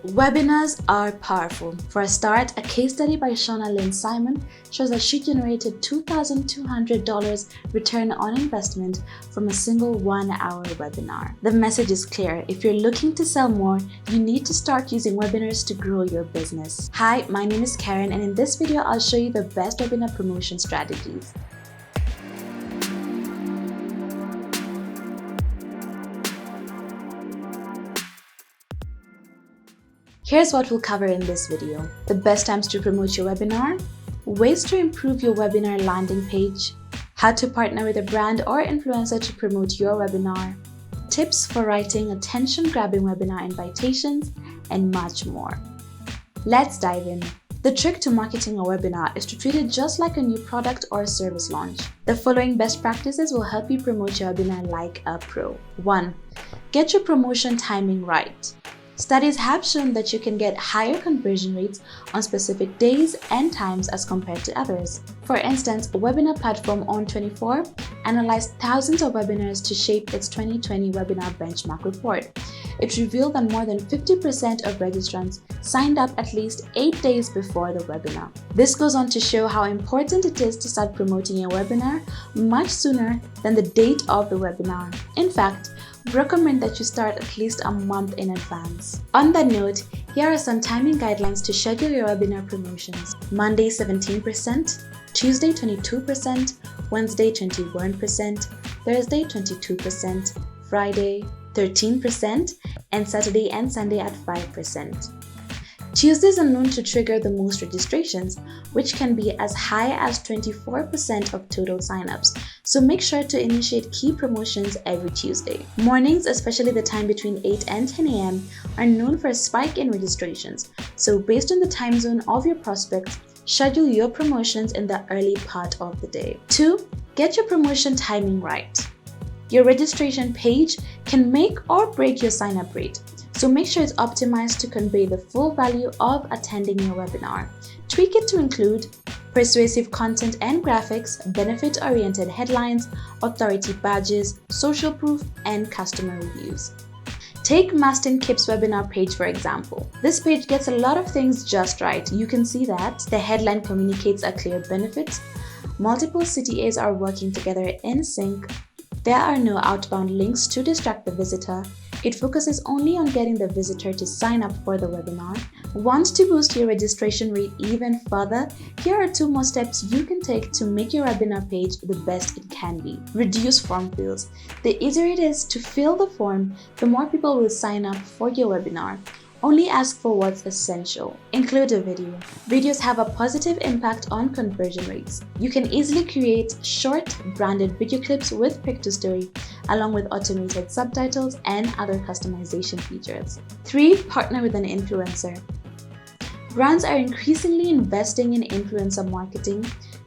Webinars are powerful. For a start, a case study by Shauna Lynn Simon shows that she generated $2,200 return on investment from a single 1-hour webinar. The message is clear. If you're looking to sell more, you need to start using webinars to grow your business. Hi, my name is Karen, and in this video, I'll show you the best webinar promotion strategies. Here's what we'll cover in this video. The best times to promote your webinar, ways to improve your webinar landing page, how to partner with a brand or influencer to promote your webinar, tips for writing attention-grabbing webinar invitations, and much more. Let's dive in. The trick to marketing a webinar is to treat it just like a new product or service launch. The following best practices will help you promote your webinar like a pro. 1. Get your promotion timing right. Studies have shown that you can get higher conversion rates on specific days and times as compared to others. For instance, webinar platform On24 analyzed thousands of webinars to shape its 2020 webinar benchmark report. It revealed that more than 50% of registrants signed up at least 8 days before the webinar. This goes on to show how important it is to start promoting a webinar much sooner than the date of the webinar. In fact, we recommend that you start at least a month in advance. On that note, here are some timing guidelines to schedule your webinar promotions. Monday 17%, Tuesday 22%, Wednesday 21%, Thursday 22%, Friday 13%, and Saturday and Sunday at 5%. Tuesdays are known to trigger the most registrations, which can be as high as 24% of total signups, so make sure to initiate key promotions every Tuesday. Mornings, especially the time between 8 and 10 a.m., are known for a spike in registrations, so based on the time zone of your prospects, schedule your promotions in the early part of the day. 2. Get your promotion timing right. Your registration page can make or break your sign-up rate, so make sure it's optimized to convey the full value of attending your webinar. Tweak it to include persuasive content and graphics, benefit-oriented headlines, authority badges, social proof, and customer reviews. Take Mastin Kip's webinar page for example. This page gets a lot of things just right. You can see that the headline communicates a clear benefit, multiple CTAs are working together in sync, there are no outbound links to distract the visitor, it focuses only on getting the visitor to sign up for the webinar. Want to boost your registration rate even further? Here are 2 more steps you can take to make your webinar page the best it can be. Reduce form fills. The easier it is to fill the form, the more people will sign up for your webinar. Only ask for what's essential. Include a video. Videos have a positive impact on conversion rates. You can easily create short, branded video clips with Piktostory, along with automated subtitles and other customization features. 3. Partner with an influencer. Brands are increasingly investing in influencer marketing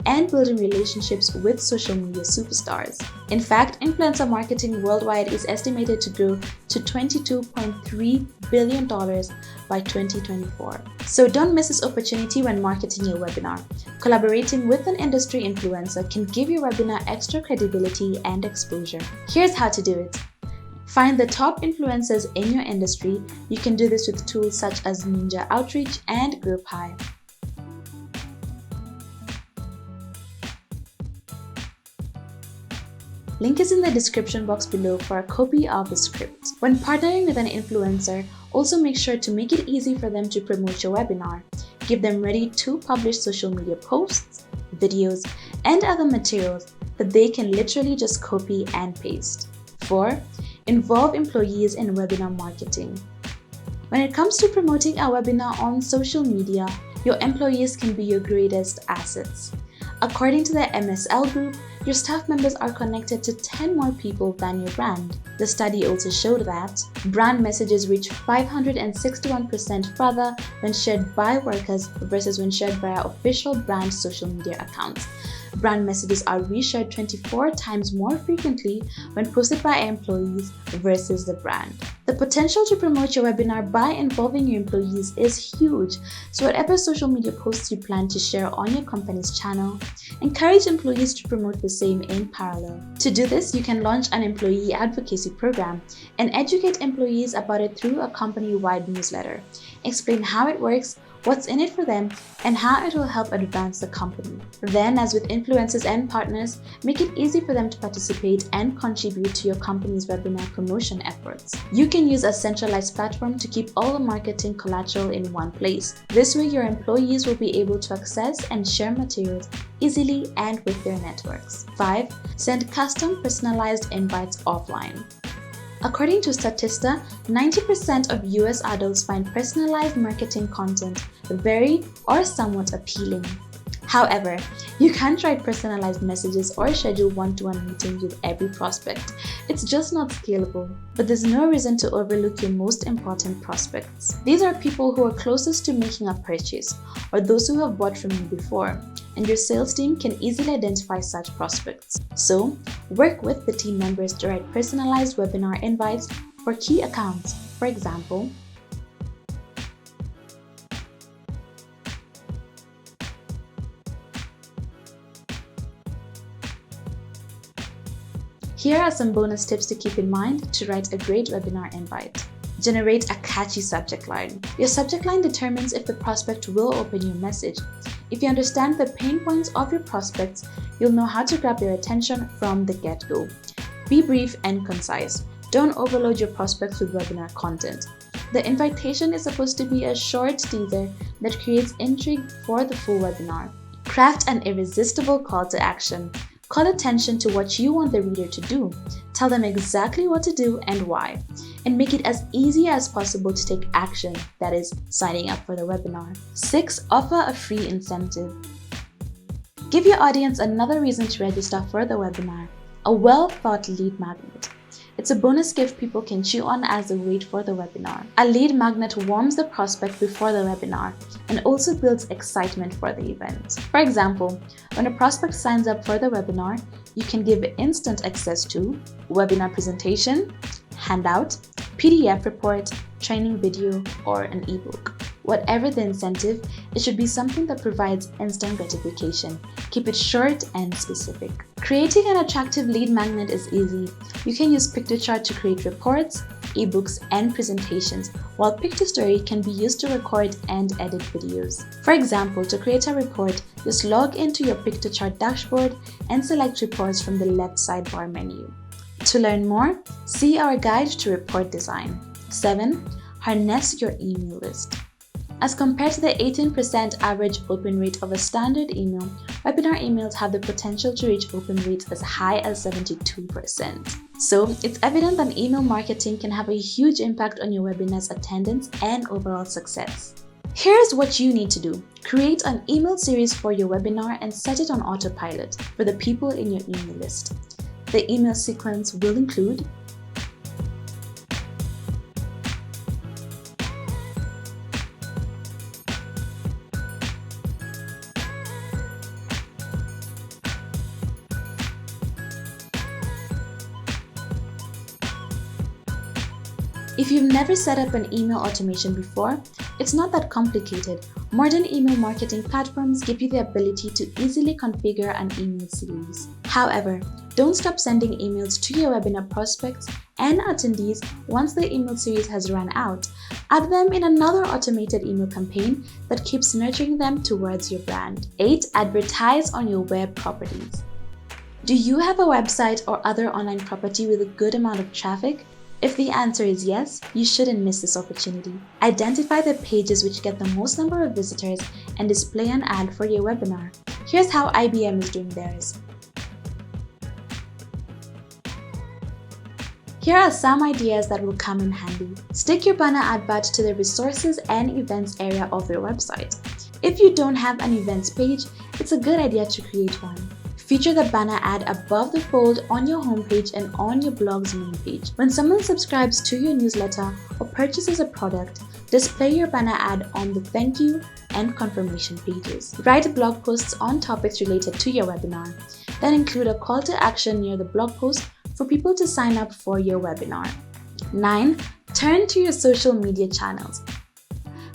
and building relationships with social media superstars. In fact, influencer marketing worldwide is estimated to grow to $22.3 billion by 2024. So don't miss this opportunity when marketing your webinar. Collaborating with an industry influencer can give your webinar extra credibility and exposure. Here's how to do it. Find the top influencers in your industry. You can do this with tools such as Ninja Outreach and Group High. Link is in the description box below for a copy of the script. When partnering with an influencer, also make sure to make it easy for them to promote your webinar. Give them ready to publish social media posts, videos, and other materials that they can literally just copy and paste. 4. Involve employees in webinar marketing. When it comes to promoting a webinar on social media, your employees can be your greatest assets. According to the MSL group, your staff members are connected to 10 more people than your brand. The study also showed that brand messages reach 561% further when shared by workers versus when shared by our official brand social media accounts. Brand messages are reshared 24 times more frequently when posted by employees versus the brand. The potential to promote your webinar by involving your employees is huge, so whatever social media posts you plan to share on your company's channel, encourage employees to promote the same in parallel. To do this, you can launch an employee advocacy program and educate employees about it through a company-wide newsletter. Explain how it works, what's in it for them, and how it will help advance the company. Then, as with influencers and partners, make it easy for them to participate and contribute to your company's webinar promotion efforts. You can use a centralized platform to keep all the marketing collateral in one place. This way, your employees will be able to access and share materials easily and with their networks. 5. Send custom personalized invites offline. According to Statista, 90% of US adults find personalized marketing content very or somewhat appealing. However, you can't write personalized messages or schedule one-to-one meetings with every prospect. It's just not scalable. But there's no reason to overlook your most important prospects. These are people who are closest to making a purchase or those who have bought from you before, and your sales team can easily identify such prospects. So, work with the team members to write personalized webinar invites for key accounts. For example, here are some bonus tips to keep in mind to write a great webinar invite. Generate a catchy subject line. Your subject line determines if the prospect will open your message. If you understand the pain points of your prospects, you'll know how to grab their attention from the get-go. Be brief and concise. Don't overload your prospects with webinar content. The invitation is supposed to be a short teaser that creates intrigue for the full webinar. Craft an irresistible call to action. Call attention to what you want the reader to do. Tell them exactly what to do and why, and make it as easy as possible to take action, that is, signing up for the webinar. 6. Offer a free incentive. Give your audience another reason to register for the webinar, a well-thought lead magnet. It's a bonus gift people can chew on as they wait for the webinar. A lead magnet warms the prospect before the webinar and also builds excitement for the event. For example, when a prospect signs up for the webinar, you can give instant access to webinar presentation, handout, PDF report, training video, or an ebook. Whatever the incentive, it should be something that provides instant gratification. Keep it short and specific. Creating an attractive lead magnet is easy. You can use Piktostory to create reports, ebooks, and presentations, while Piktostory can be used to record and edit videos. For example, to create a report, just log into your Piktostory dashboard and select reports from the left sidebar menu. To learn more, see our guide to report design. 7. Harness your email list. As compared to the 18% average open rate of a standard email, webinar emails have the potential to reach open rates as high as 72%. So, it's evident that email marketing can have a huge impact on your webinar's attendance and overall success. Here's what you need to do. Create an email series for your webinar and set it on autopilot for the people in your email list. The email sequence will include If you've never set up an email automation before, it's not that complicated. Modern email marketing platforms give you the ability to easily configure an email series. However, don't stop sending emails to your webinar prospects and attendees once the email series has run out. Add them in another automated email campaign that keeps nurturing them towards your brand. 8. Advertise on your web properties. Do you have a website or other online property with a good amount of traffic? If the answer is yes, you shouldn't miss this opportunity. Identify the pages which get the most number of visitors and display an ad for your webinar. Here's how IBM is doing theirs. Here are some ideas that will come in handy. Stick your banner ad badge to the resources and events area of your website. If you don't have an events page, it's a good idea to create one. Feature the banner ad above the fold on your homepage and on your blog's main page. When someone subscribes to your newsletter or purchases a product, display your banner ad on the thank you, and confirmation pages. Write blog posts on topics related to your webinar. Then include a call to action near the blog post for people to sign up for your webinar. 9. Turn to your social media channels.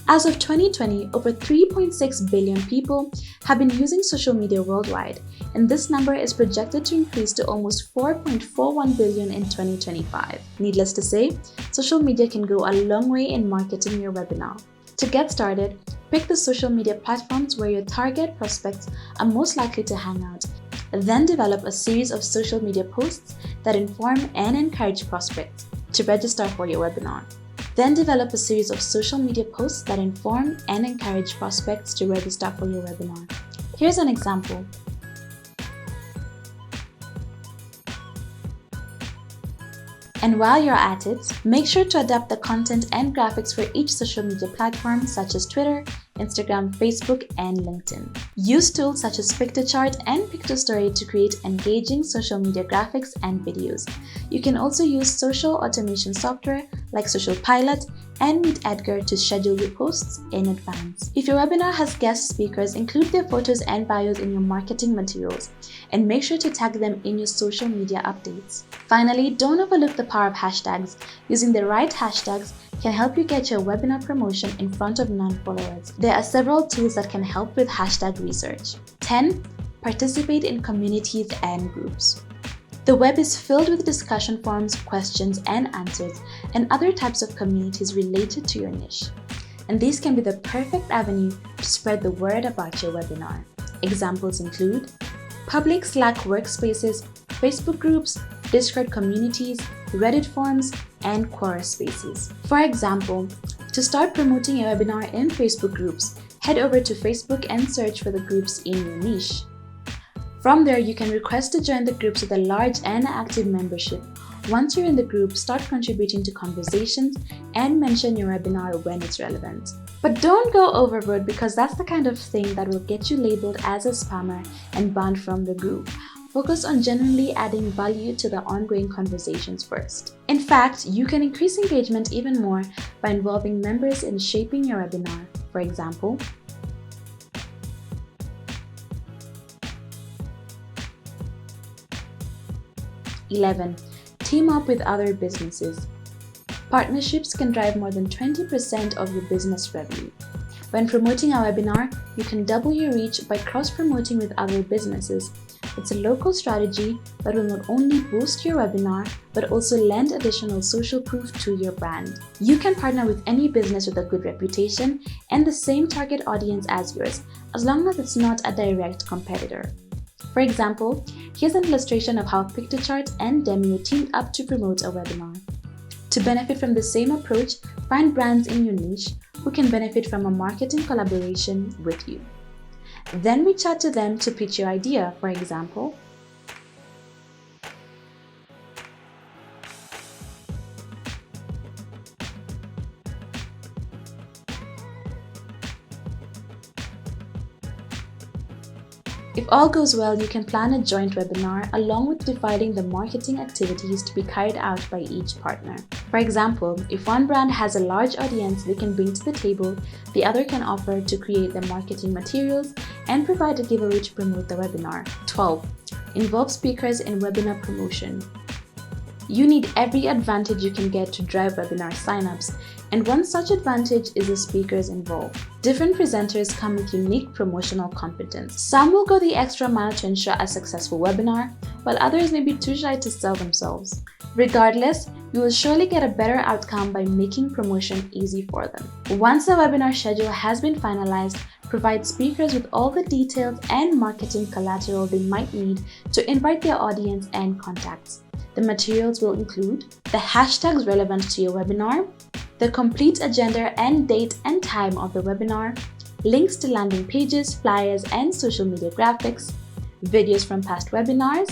As of 2020, over 3.6 billion people have been using social media worldwide, and this number is projected to increase to almost 4.41 billion in 2025. Needless to say, social media can go a long way in marketing your webinar. To get started, pick the social media platforms where your target prospects are most likely to hang out. Then develop a series of social media posts that inform and encourage prospects to register for your webinar. Then develop a series of social media posts that inform and encourage prospects to register for your webinar. Here's an example. And while you're at it, make sure to adapt the content and graphics for each social media platform such as Twitter, Instagram, Facebook, and LinkedIn. Use tools such as Piktostory and Piktostory to create engaging social media graphics and videos. You can also use social automation software like Social Pilot and Meet Edgar to schedule your posts in advance. If your webinar has guest speakers, include their photos and bios in your marketing materials and make sure to tag them in your social media updates. Finally, don't overlook the power of hashtags. Using the right hashtags can help you get your webinar promotion in front of non-followers. There are several tools that can help with hashtag research. 10. Participate in communities and groups. The web is filled with discussion forums, questions and answers, and other types of communities related to your niche. And these can be the perfect avenue to spread the word about your webinar. Examples include public Slack workspaces, Facebook groups, Discord communities, Reddit forums, and Quora spaces. For example, to start promoting your webinar in Facebook groups, head over to Facebook and search for the groups in your niche. From there, you can request to join the groups with a large and active membership. Once you're in the group, start contributing to conversations and mention your webinar when it's relevant. But don't go overboard, because that's the kind of thing that will get you labeled as a spammer and banned from the group. Focus on genuinely adding value to the ongoing conversations first. In fact, you can increase engagement even more by involving members in shaping your webinar. For example, team up with other businesses. Partnerships can drive more than 20% of your business revenue. When promoting a webinar, you can double your reach by cross-promoting with other businesses. It's a local strategy that will not only boost your webinar, but also lend additional social proof to your brand. You can partner with any business with a good reputation and the same target audience as yours, as long as it's not a direct competitor. For example, here's an illustration of how Piktostory and Demio teamed up to promote a webinar. To benefit from the same approach, find brands in your niche who can benefit from a marketing collaboration with you. Then reach out to them to pitch your idea. For example, if all goes well, you can plan a joint webinar along with dividing the marketing activities to be carried out by each partner. For example, if one brand has a large audience they can bring to the table, the other can offer to create the marketing materials and provide a giveaway to promote the webinar. 12. Involve speakers in webinar promotion. You need every advantage you can get to drive webinar signups, and one such advantage is the speakers involved. Different presenters come with unique promotional competence. Some will go the extra mile to ensure a successful webinar, while others may be too shy to sell themselves. Regardless, you will surely get a better outcome by making promotion easy for them. Once the webinar schedule has been finalized, provide speakers with all the details and marketing collateral they might need to invite their audience and contacts. The materials will include the hashtags relevant to your webinar, the complete agenda and date and time of the webinar, links to landing pages, flyers, and social media graphics, videos from past webinars.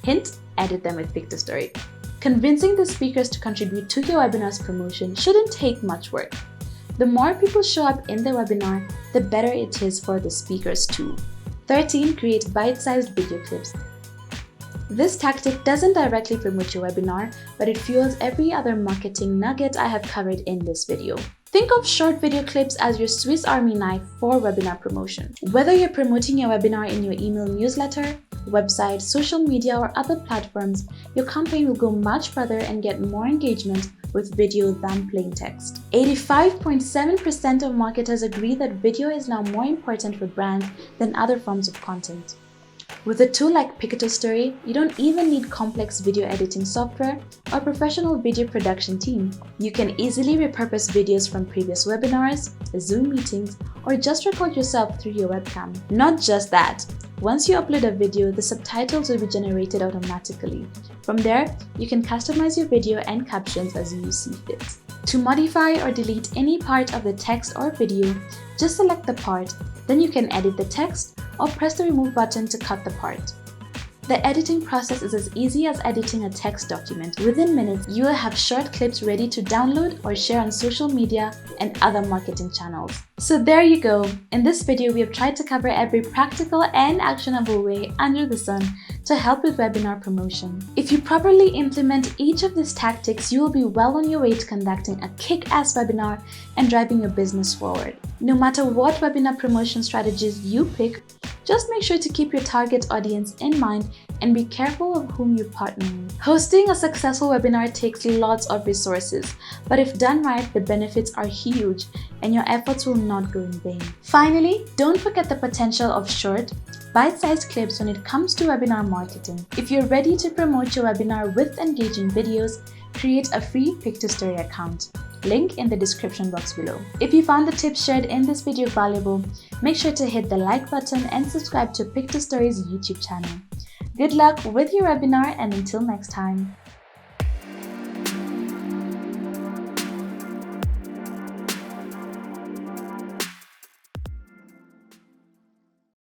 Hint: edit them with Piktostory. Convincing the speakers to contribute to your webinar's promotion shouldn't take much work. The more people show up in the webinar, the better it is for the speakers too. 13. Create bite-sized video clips. This tactic doesn't directly promote your webinar, but it fuels every other marketing nugget I have covered in this video. Think of short video clips as your Swiss Army knife for webinar promotion. Whether you're promoting your webinar in your email newsletter, website, social media, or other platforms, your campaign will go much further and get more engagement with video than plain text. 85.7% of marketers agree that video is now more important for brands than other forms of content. With a tool like Piktostory, you don't even need complex video editing software or professional video production team. You can easily repurpose videos from previous webinars, Zoom meetings, or just record yourself through your webcam. Not just that, once you upload a video, the subtitles will be generated automatically. From there, you can customize your video and captions as you see fit. To modify or delete any part of the text or video, just select the part, then you can edit the text or press the remove button to cut the part. The editing process is as easy as editing a text document. Within minutes, you will have short clips ready to download or share on social media and other marketing channels. So there you go. In this video, we have tried to cover every practical and actionable way under the sun to help with webinar promotion. If you properly implement each of these tactics, you will be well on your way to conducting a kick-ass webinar and driving your business forward. No matter what webinar promotion strategies you pick, just make sure to keep your target audience in mind and be careful of whom you partner with. Hosting a successful webinar takes lots of resources, but if done right, the benefits are huge and your efforts will not go in vain. Finally, don't forget the potential of short, bite-sized clips when it comes to webinar marketing. If you're ready to promote your webinar with engaging videos, create a free Piktostory account. Link in the description box below. If you found the tips shared in this video valuable, make sure to hit the like button and subscribe to Piktostory's YouTube channel. Good luck with your webinar, and until next time.